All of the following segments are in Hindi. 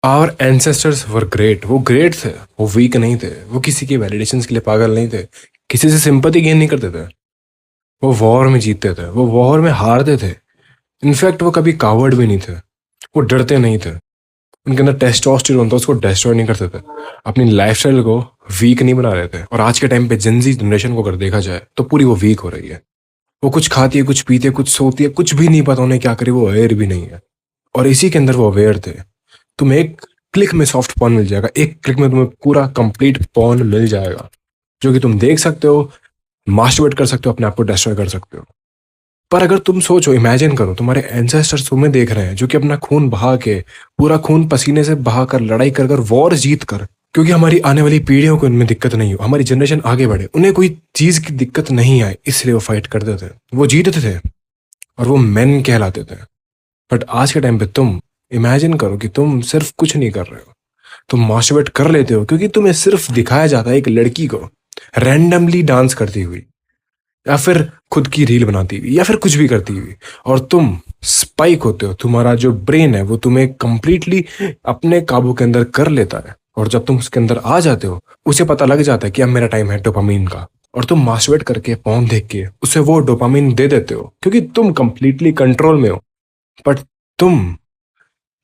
Our ancestors were great. वो ग्रेट थे, वो वीक नहीं थे, वो किसी के वैलिडेशंस के लिए पागल नहीं थे, किसी से सिंपैथी गेन नहीं करते थे। वो वॉर में जीतते थे, वो वॉर में हारते थे। इनफैक्ट वो कभी कावर्ड भी नहीं थे, वो डरते नहीं थे। उनके अंदर टेस्टोस्टेरोन था, उसको डिस्ट्रॉय नहीं करते थे, अपनी लाइफस्टाइल को वीक नहीं बना रहे थे। और आज के टाइम पे जेनजी जनरेशन को अगर देखा जाए तो पूरी वो वीक हो रही है। वो कुछ खाती है, कुछ पीती है, कुछ सोती है, कुछ भी नहीं पता उन्हें क्या करे, वो अवेयर भी नहीं है। और इसी के अंदर वो अवेयर थे। तुम्हें एक क्लिक में सॉफ्ट पॉर्न मिल जाएगा, एक क्लिक में तुम्हें पूरा कंप्लीट पॉर्न मिल जाएगा, जो कि तुम देख सकते हो, मास्टरबेट कर सकते हो, अपने आप को डिस्ट्रॉय कर सकते हो। पर अगर तुम सोचो, इमेजिन करो, तुम्हारे एंसेस्टर्स तुम्हें देख रहे हैं, जो कि अपना खून बहा के, पूरा खून पसीने से बहा कर, लड़ाई कर कर, वॉर जीत कर, क्योंकि हमारी आने वाली पीढ़ियों को इनमें दिक्कत नहीं हो, हमारी जनरेशन आगे बढ़े, उन्हें कोई चीज की दिक्कत नहीं आए, इसलिए वो फाइट करते थे, वो जीतते थे, और वो मेन कहलाते थे। बट आज के टाइम पे तुम इमेजिन करो कि तुम सिर्फ कुछ नहीं कर रहे हो, तुम मास्टरबेट कर लेते हो क्योंकि तुम्हें सिर्फ दिखाया जाता है एक लड़की को रैंडमली डांस करती हुई, या फिर खुद की रील बनाती हुई, या फिर कुछ भी करती हुई, और तुम स्पाइक होते हो। तुम्हारा जो ब्रेन है वो तुम्हें कंप्लीटली अपने काबू के अंदर कर लेता है, और जब तुम उसके अंदर आ जाते हो, उसे पता लग जाता है कि अब मेरा टाइम है डोपामीन का, और तुम मास्टरबेट करके पॉर्न देख के उसे वो डोपामीन दे देते हो, क्योंकि तुम कंप्लीटली कंट्रोल में हो। बट तुम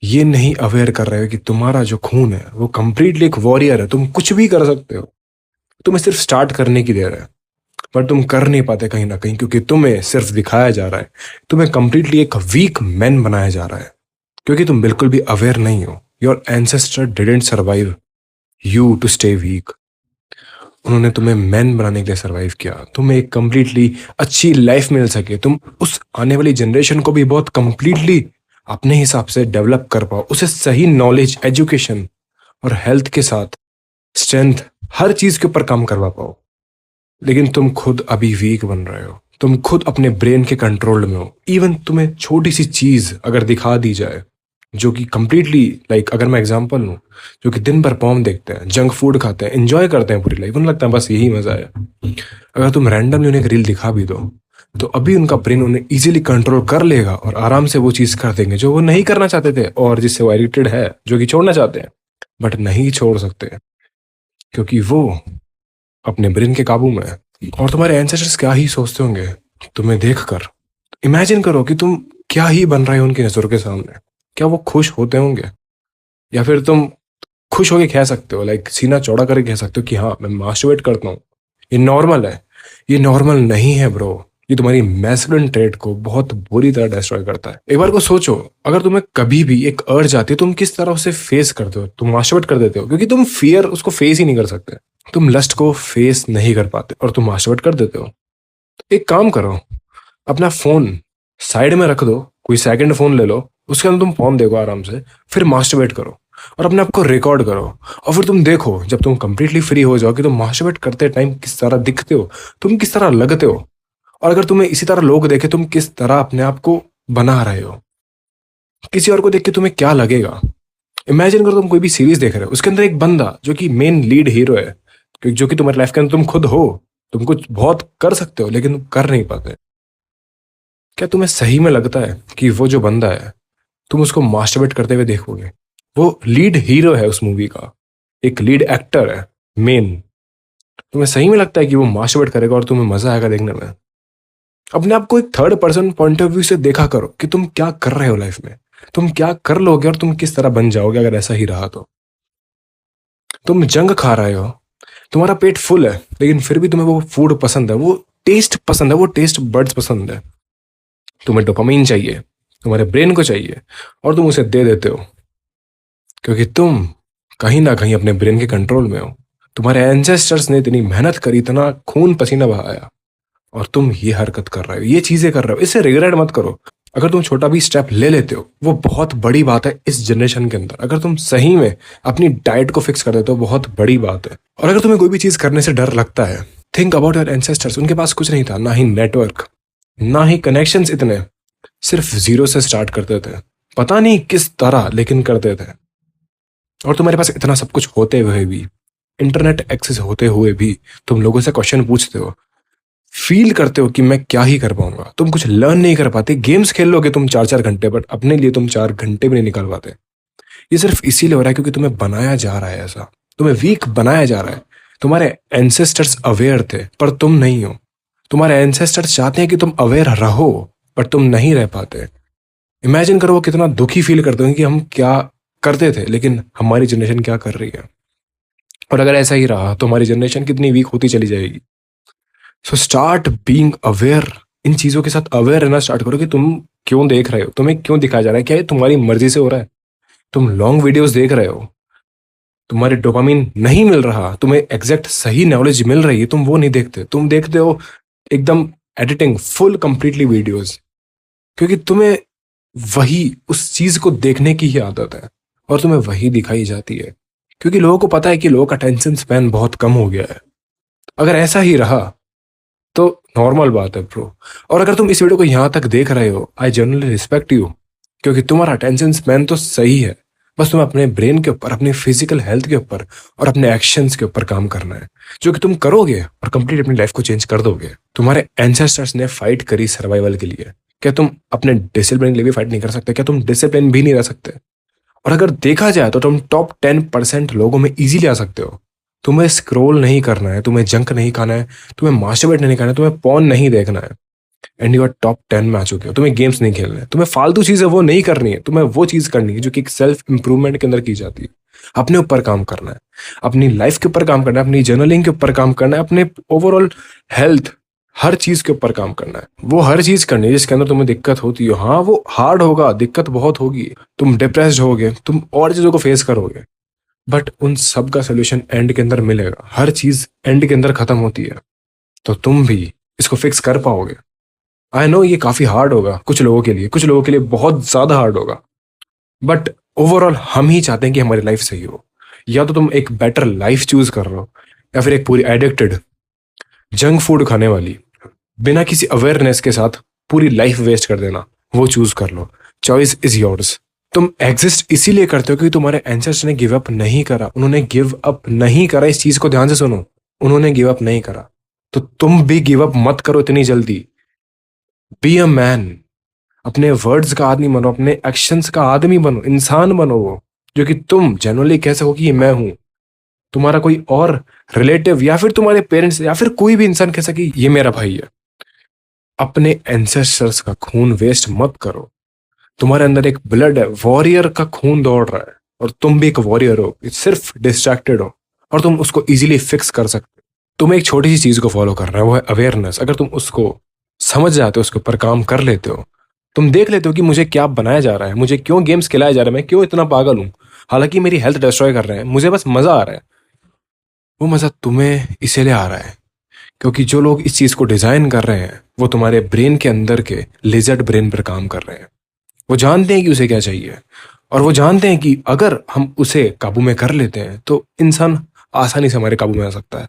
ये नहीं अवेयर कर रहे हो कि तुम्हारा जो खून है वो कंप्लीटली एक वॉरियर है, तुम कुछ भी कर सकते हो। तुम्हें सिर्फ स्टार्ट करने की देर है, पर तुम कर नहीं पाते कहीं ना कहीं, क्योंकि तुम्हें सिर्फ दिखाया जा रहा है, तुम्हें कंप्लीटली एक वीक मैन बनाया जा रहा है, क्योंकि तुम बिल्कुल भी अवेयर नहीं हो। Your ancestor didn't survive you to stay weak. उन्होंने तुम्हें मैन बनाने के लिए सर्वाइव किया, तुम्हें एक कंप्लीटली अच्छी लाइफ मिल सके, तुम उस आने वाली जनरेशन को भी बहुत कंप्लीटली अपने हिसाब से डेवलप कर पाओ, उसे सही नॉलेज, एजुकेशन और हेल्थ के साथ स्ट्रेंथ, हर चीज के ऊपर काम करवा पाओ। लेकिन तुम खुद अभी वीक बन रहे हो, तुम खुद अपने ब्रेन के कंट्रोल में हो। इवन तुम्हें छोटी सी चीज अगर दिखा दी जाए, जो कि कंप्लीटली लाइक, अगर मैं एग्जांपल लूं, जो कि दिन भर पॉर्न देखते हैं, जंक फूड खाते हैं, एंजॉय करते हैं पूरी लाइफ, उन्हें लगता है बस यही मजा है, अगर तुम रैंडमली उन्हें एक रील दिखा भी दो, तो अभी उनका ब्रेन उन्हें इजीली कंट्रोल कर लेगा और आराम से वो चीज कर देंगे जो वो नहीं करना चाहते थे, और जिससे वो एडिक्टेड है, जो कि छोड़ना चाहते हैं बट नहीं छोड़ सकते, क्योंकि वो अपने ब्रेन के काबू में है। और तुम्हारे एंसेस्टर्स क्या ही सोचते होंगे तुम्हें देखकर। इमेजिन करो कि तुम क्या ही बन रहे हो उनकी नजरों के सामने। क्या वो खुश होते होंगे? या फिर तुम खुश होके कह सकते हो, लाइक सीना चौड़ा करके कह सकते हो कि हाँ, मैं मास्टरबेट करता हूँ, ये नॉर्मल है। ये नॉर्मल नहीं है ब्रो, ये तुम्हारी मैस्कुलिन ट्रेट को बहुत बुरी तरह डिस्ट्रॉय करता है। एक बार को सोचो, अगर तुम्हें कभी भी एक अर्ज आती है, तुम किस तरह उसे फेस करते हो? तुम मास्टरबेट कर देते हो, क्योंकि तुम फियर उसको फेस ही नहीं कर सकते, तुम लस्ट को फेस नहीं कर पाते, और तुम मास्टरबेट कर देते हो। एक काम करो, अपना फोन साइड में रख दो, कोई सेकंड फोन ले लो, उसके अंदर तुम फोन देखो आराम से, फिर मास्टरबेट करो और अपने आप को रिकॉर्ड करो, और फिर तुम देखो जब तुम कंप्लीटली फ्री हो जाओ कि तुम मास्टरबेट करते टाइम किस तरह दिखते हो, तुम किस तरह लगते हो, और अगर तुम्हें इसी तरह लोग देखे, तुम किस तरह अपने आप को बना रहे हो। किसी और को देख के तुम्हें क्या लगेगा? इमेजिन करो तुम कोई भी सीरीज देख रहे हो, उसके अंदर एक बंदा जो कि मेन लीड हीरो है, जो कि तुम्हारी लाइफ के अंदर तुम खुद हो, तुम कुछ बहुत कर सकते हो लेकिन तुम कर नहीं पाते। क्या तुम्हें सही में लगता है कि वो जो बंदा है, तुम उसको मास्टरबेट करते हुए देखोगे? वो लीड हीरो है उस मूवी का, एक लीड एक्टर है, मेन। तुम्हें सही में लगता है कि वो मास्टरबेट करेगा और तुम्हें मजा आएगा देखने में? अपने आप को एक third person point of view से देखा करो कि तुम क्या कर रहे हो लाइफ में, तुम क्या कर लोगे और तुम किस तरह बन जाओगे अगर ऐसा ही रहा तो। तुम जंग खा रहे हो, तुम्हारा पेट फुल है, लेकिन फिर भी तुम्हें वो फूड पसंद है, वो टेस्ट पसंद है, वो टेस्ट बर्ड्स पसंद है। तुम्हें डोपामीन चाहिए, तुम्हारे ब्रेन को चाहिए, और तुम उसे दे देते हो, क्योंकि तुम कहीं ना कहीं अपने ब्रेन के कंट्रोल में हो। तुम्हारे एंसेस्टर्स ने इतनी मेहनत करी, इतना खून पसीना बहाया, और तुम ये हरकत कर रहे हो, ये चीजें कर रहे हो। इससे रिग्रेट मत करो। अगर तुम छोटा भी स्टेप ले लेते हो, वो बहुत बड़ी बात है इस जनरेशन के अंदर। अगर तुम सही में अपनी डाइट को फिक्स कर देते हो, बहुत बड़ी बात है। और अगर तुम्हें कोई भी चीज करने से डर लगता है, थिंक अबाउट योर एंसेस्टर्स। उनके पास कुछ नहीं था, ना ही नेटवर्क, ना ही कनेक्शंस इतने, सिर्फ जीरो से स्टार्ट करते थे, पता नहीं किस तरह लेकिन करते थे। और तुम्हारे पास इतना सब कुछ होते हुए भी, इंटरनेट एक्सेस होते हुए भी, तुम लोगों से क्वेश्चन पूछते हो, फील करते हो कि मैं क्या ही कर पाऊंगा। तुम कुछ लर्न नहीं कर पाते। गेम्स खेल लोगे तुम 4-4 घंटे, बट अपने लिए तुम 4 घंटे भी नहीं निकाल पाते, ये सिर्फ इसीलिए हो रहा है क्योंकि तुम्हें बनाया जा रहा है ऐसा, तुम्हें वीक बनाया जा रहा है। तुम्हारे एंसेस्टर्स अवेयर थे पर तुम नहीं हो। तुम्हारे एंसेस्टर्स चाहते हैं कि तुम अवेयर रहो पर तुम नहीं रह पाते। इमेजिन करो वो कितना दुखी फील करते होंगे कि हम क्या करते थे लेकिन हमारी जनरेशन क्या कर रही है। और अगर ऐसा ही रहा तो हमारी जनरेशन कितनी वीक होती चली जाएगी। So start being aware. इन चीजों के साथ अवेयर रहना स्टार्ट करो कि तुम क्यों देख रहे हो, तुम्हें क्यों दिखाया जा रहा है, क्या ये तुम्हारी मर्जी से हो रहा है। तुम लॉन्ग वीडियोस देख रहे हो, तुम्हारे डोपामिन नहीं मिल रहा, तुम्हें एग्जैक्ट सही नॉलेज मिल रही है, तुम वो नहीं देखते। तुम देखते हो एकदम एडिटिंग फुल कंप्लीटली वीडियोस, क्योंकि तुम्हें वही उस चीज को देखने की ही आदत है और तुम्हें वही दिखाई जाती है, क्योंकि लोगों को पता है कि लोगों का अटेंशन स्पैन बहुत कम हो गया है। अगर ऐसा ही रहा तो नॉर्मल बात है ब्रो। और अगर तुम इस वीडियो को यहां तक देख रहे हो, आई जनरली रिस्पेक्ट यू, क्योंकि तुम्हारा अटेंशन स्पैन तो सही है। बस तुम्हें अपने ब्रेन के ऊपर, अपनी फिजिकल हेल्थ के ऊपर और अपने एक्शंस के ऊपर काम करना है, जो कि तुम करोगे और कंप्लीट अपनी लाइफ को चेंज कर दोगे। तुम्हारे एंसेस्टर्स ने फाइट करी सर्वाइवल के लिए, क्या तुम अपने डिसिप्लिन के लिए भी फाइट नहीं कर सकते? क्या तुम डिसिप्लिन भी नहीं रह सकते? और अगर देखा जाए तो तुम टॉप 10% लोगों में इजीली आ सकते हो। तुम्हें स्क्रॉल नहीं करना है, तुम्हें जंक नहीं खाना है, तुम्हें मास्टरबेट नहीं करना है, तुम्हें पॉर्न नहीं देखना है एंड यू आर टॉप 10 में आ चुके हो। तुम्हें गेम्स नहीं खेलने हैं, तुम्हें फालतू चीजें वो नहीं करनी है, तुम्हें वो चीज करनी है जो कि सेल्फ इंप्रूवमेंट के अंदर की जाती है। अपने ऊपर काम करना है, अपनी लाइफ के ऊपर काम करना है, अपनी जर्नलिंग के ऊपर काम करना है, अपने ओवरऑल हेल्थ, हर चीज के ऊपर काम करना है। वो हर चीज करनी है जिसके अंदर तुम्हें दिक्कत होती है। हाँ वो हार्ड होगा, दिक्कत बहुत होगी, तुम डिप्रेस्ड होगे, तुम और चीजों को फेस करोगे, बट उन सब का सोल्यूशन एंड के अंदर मिलेगा। हर चीज एंड के अंदर खत्म होती है, तो तुम भी इसको फिक्स कर पाओगे। आई नो ये काफी हार्ड होगा कुछ लोगों के लिए, कुछ लोगों के लिए बहुत ज्यादा हार्ड होगा, बट ओवरऑल हम ही चाहते हैं कि हमारी लाइफ सही हो। या तो तुम एक बेटर लाइफ चूज कर रहे हो, या फिर एक पूरी एडिक्टेड जंक फूड खाने वाली, बिना किसी अवेयरनेस के साथ पूरी लाइफ वेस्ट कर देना, वो चूज कर लो। Choice is yours. तुम एग्जिस्ट इसीलिए करते हो क्योंकि तुम्हारे एंसेस्टर्स ने गिव अप नहीं करा। उन्होंने गिव अप नहीं करा, इस चीज को ध्यान से सुनो, उन्होंने गिव अप नहीं करा। तो तुम भी गिव अप मत करो इतनी जल्दी। Be a man. अपने वर्ड्स का आदमी बनो, अपने एक्शंस का आदमी बनो, इंसान बनो वो जो कि तुम जनरली कह सको कि ये मैं हूं। तुम्हारा कोई और रिलेटिव या फिर तुम्हारे पेरेंट्स या फिर कोई भी इंसान कह सके ये मेरा भाई है। अपने एंसेस्टर्स का खून वेस्ट मत करो। तुम्हारे अंदर एक ब्लड है, वॉरियर का खून दौड़ रहा है और तुम भी एक वॉरियर हो, सिर्फ डिस्ट्रैक्टेड हो और तुम उसको इजीली फिक्स कर सकते हो। तुम्हें एक छोटी सी चीज को फॉलो करना है, वो है अवेयरनेस। अगर तुम उसको समझ जाते हो, उसके ऊपर काम कर लेते हो, तुम देख लेते हो कि मुझे क्या बनाया जा रहा है, मुझे क्यों गेम्स खिलाया जा रहा है, मैं क्यों इतना पागल हूं, हालांकि मेरी हेल्थ डिस्ट्रॉय कर रहे हैं, मुझे बस मजा आ रहा है। वो मजा तुम्हें इसीलिए आ रहा है क्योंकि जो लोग इस चीज को डिजाइन कर रहे हैं वो तुम्हारे ब्रेन के अंदर के लिजर्ड ब्रेन पर काम कर रहे हैं। वो जानते हैं कि उसे क्या चाहिए और वो जानते हैं कि अगर हम उसे काबू में कर लेते हैं तो इंसान आसानी से हमारे काबू में आ सकता है।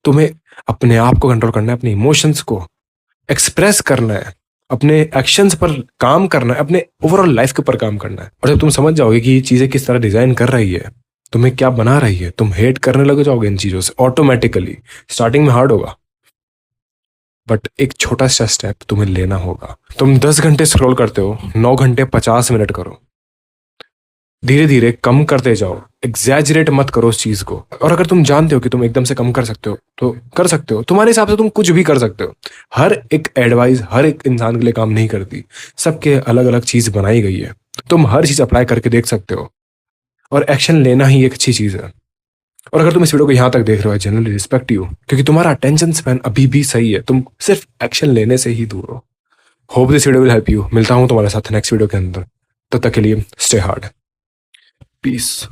तुम्हें अपने आप को कंट्रोल करना है, अपने इमोशंस को एक्सप्रेस करना है, अपने एक्शंस पर काम करना है, अपने ओवरऑल लाइफ के ऊपर काम करना है। और जब तुम समझ जाओगे कि ये चीजें किस तरह डिजाइन कर रही है, तुम्हें क्या बना रही है, तुम हेट करने लग जाओगे इन चीजों से ऑटोमेटिकली। स्टार्टिंग में हार्ड होगा बट एक छोटा सा स्टेप तुम्हें लेना होगा। तुम 10 घंटे स्क्रॉल करते हो, 9 घंटे 50 मिनट करो, धीरे धीरे कम करते जाओ, एग्जैजरेट मत करो उस चीज को। और अगर तुम जानते हो कि तुम एकदम से कम कर सकते हो तो कर सकते हो, तुम्हारे हिसाब से तुम कुछ भी कर सकते हो। हर एक एडवाइस हर एक इंसान के लिए काम नहीं करती, सबके अलग अलग चीज बनाई गई है। तुम हर चीज अप्लाई करके देख सकते हो और एक्शन लेना ही एक अच्छी चीज है। और अगर तुम इस वीडियो को यहां तक देख रहे हो, जनरली रिस्पेक्ट यू, क्योंकि तुम्हारा अटेंशन स्पैन अभी भी सही है, तुम सिर्फ एक्शन लेने से ही दूर हो। Hope this video will help you. मिलता हूं तुम्हारे साथ नेक्स्ट वीडियो के अंदर, तब तक के लिए स्टे हार्ड, पीस।